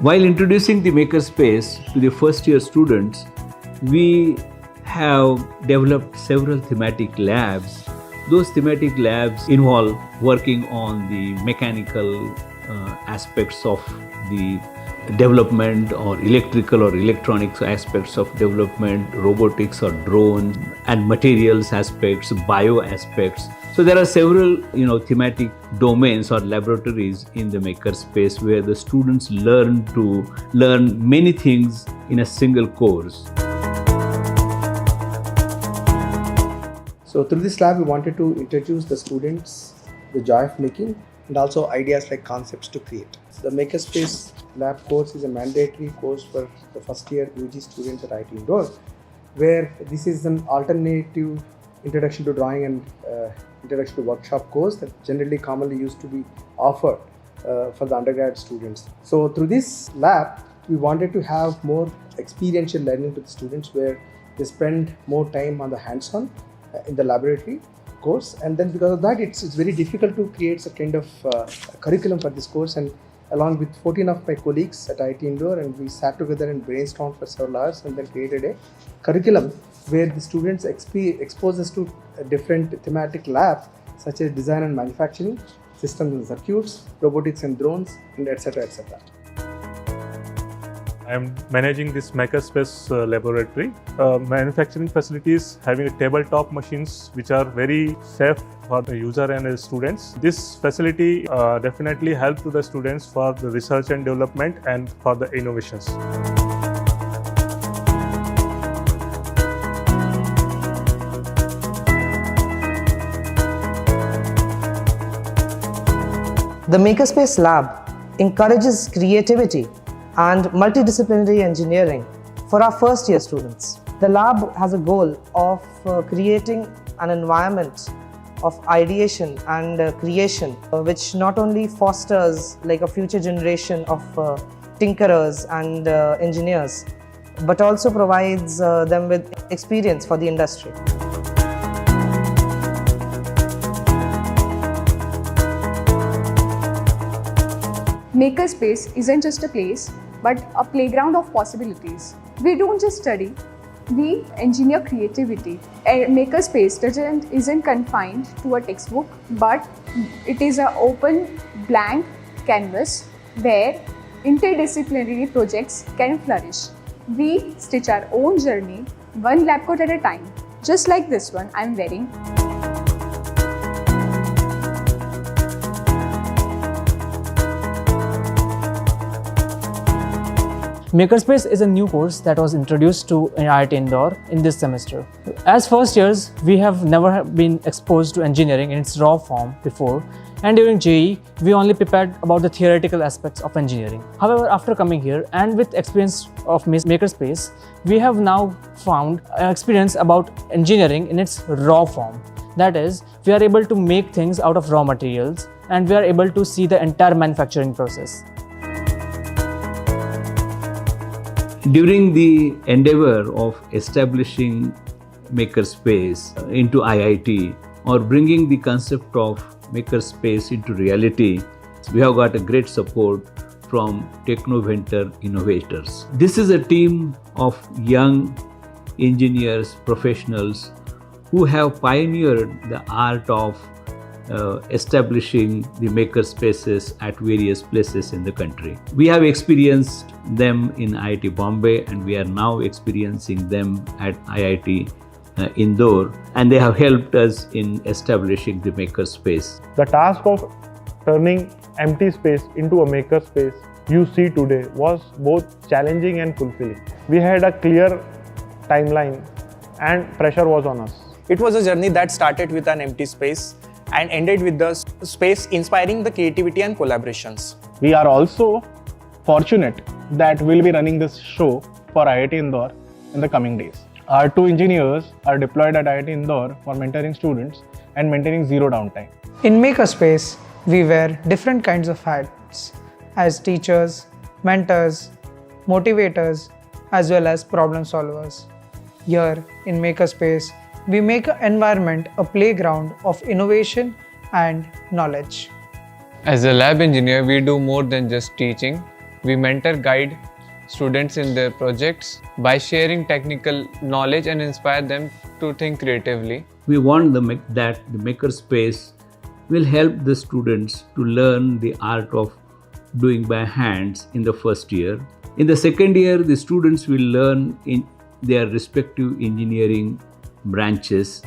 While introducing the Makerspace to the first year students, we have developed several thematic labs. Those thematic labs involve working on the mechanical aspects of the development, or electrical or electronics aspects of development, robotics or drone, and materials aspects, bio aspects. So there are several thematic domains or laboratories in the Makerspace where the students learn many things in a single course. So through this lab, we wanted to introduce the students the joy of making and also ideas like concepts to create. The Makerspace lab course is a mandatory course for the first year UG students at IIT Indore, where this is an alternative introduction to drawing and introduction to workshop course that generally commonly used to be offered for the undergrad students. So through this lab, we wanted to have more experiential learning to the students, where they spend more time on the hands-on in the laboratory course, and then because of that it's very difficult to create a kind of curriculum for this course. And along with 14 of my colleagues at IIT Indore, and we sat together and brainstormed for several hours and then created a curriculum where the students expose us to different thematic labs such as design and manufacturing, systems and circuits, robotics and drones, and etc. etc. I am managing this Makerspace laboratory. Manufacturing facilities having tabletop machines which are very safe for the user and the students. This facility definitely helps to the students for the research and development and for the innovations. The Makerspace Lab encourages creativity and multidisciplinary engineering for our first year students. The lab has a goal of creating an environment of ideation and creation which not only fosters like a future generation of tinkerers and engineers, but also provides them with experience for the industry. Makerspace isn't just a place, but a playground of possibilities. We don't just study, we engineer creativity. A Makerspace isn't confined to a textbook, but it is an open, blank canvas where interdisciplinary projects can flourish. We stitch our own journey, one lab coat at a time, just like this one I'm wearing. Makerspace is a new course that was introduced to IIT Indore in this semester. As first years, we have never been exposed to engineering in its raw form before, and during JEE, we only prepared about the theoretical aspects of engineering. However, after coming here and with experience of Makerspace, we have now found experience about engineering in its raw form. That is, we are able to make things out of raw materials, and we are able to see the entire manufacturing process. During the endeavor of establishing Makerspace into IIT, or bringing the concept of Makerspace into reality, we have got a great support from Technoventor Innovations. This is a team of young engineers, professionals who have pioneered the art of establishing the makerspaces at various places in the country. We have experienced them in IIT Bombay, and we are now experiencing them at IIT Indore, and they have helped us in establishing the makerspace. The task of turning empty space into a makerspace you see today was both challenging and fulfilling. We had a clear timeline and pressure was on us. It was a journey that started with an empty space and ended with the space inspiring the creativity and collaborations. We are also fortunate that we'll be running this show for IIT Indore in the coming days. Our two engineers are deployed at IIT Indore for mentoring students and maintaining zero downtime. In Makerspace, we wear different kinds of hats as teachers, mentors, motivators, as well as problem solvers. Here in Makerspace, we make an environment a playground of innovation and knowledge. As a lab engineer, we do more than just teaching. We mentor guide students in their projects by sharing technical knowledge and inspire them to think creatively. We want that the Makerspace will help the students to learn the art of doing by hands in the first year. In the second year, the students will learn in their respective engineering branches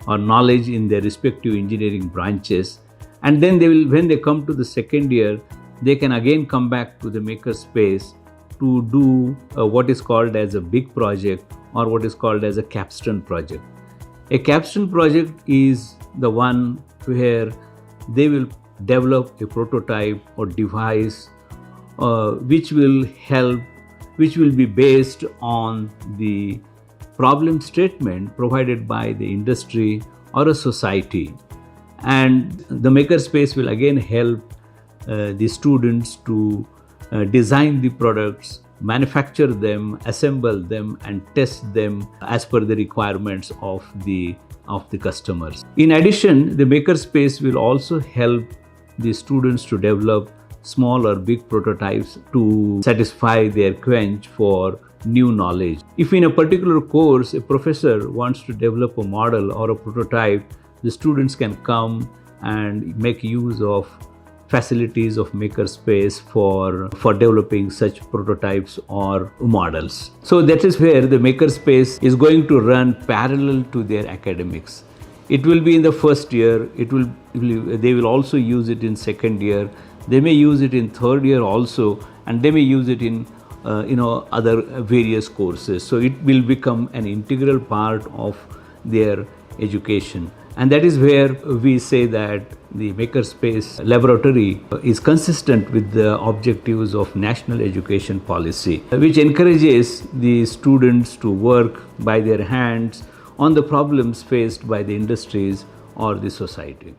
or knowledge in their respective engineering branches. And then when they come to the second year, they can again come back to the Makerspace to do what is called as a big project or what is called as a capstone project. A capstone project is the one where they will develop a prototype or device which will be based on the problem statement provided by the industry or a society. And the Makerspace will again help the students to design the products, manufacture them, assemble them, and test them as per the requirements of the customers. In addition, the Makerspace will also help the students to develop small or big prototypes to satisfy their quench for new knowledge. If in a particular course a professor wants to develop a model or a prototype, the students can come and make use of facilities of Makerspace for developing such prototypes or models. So that is where the Makerspace is going to run parallel to their academics. It will be in the first year, they will also use it in second year, they may use it in third year also, and they may use it in other various courses. So it will become an integral part of their education. And that is where we say that the Makerspace laboratory is consistent with the objectives of National Education Policy, which encourages the students to work by their hands on the problems faced by the industries or the society.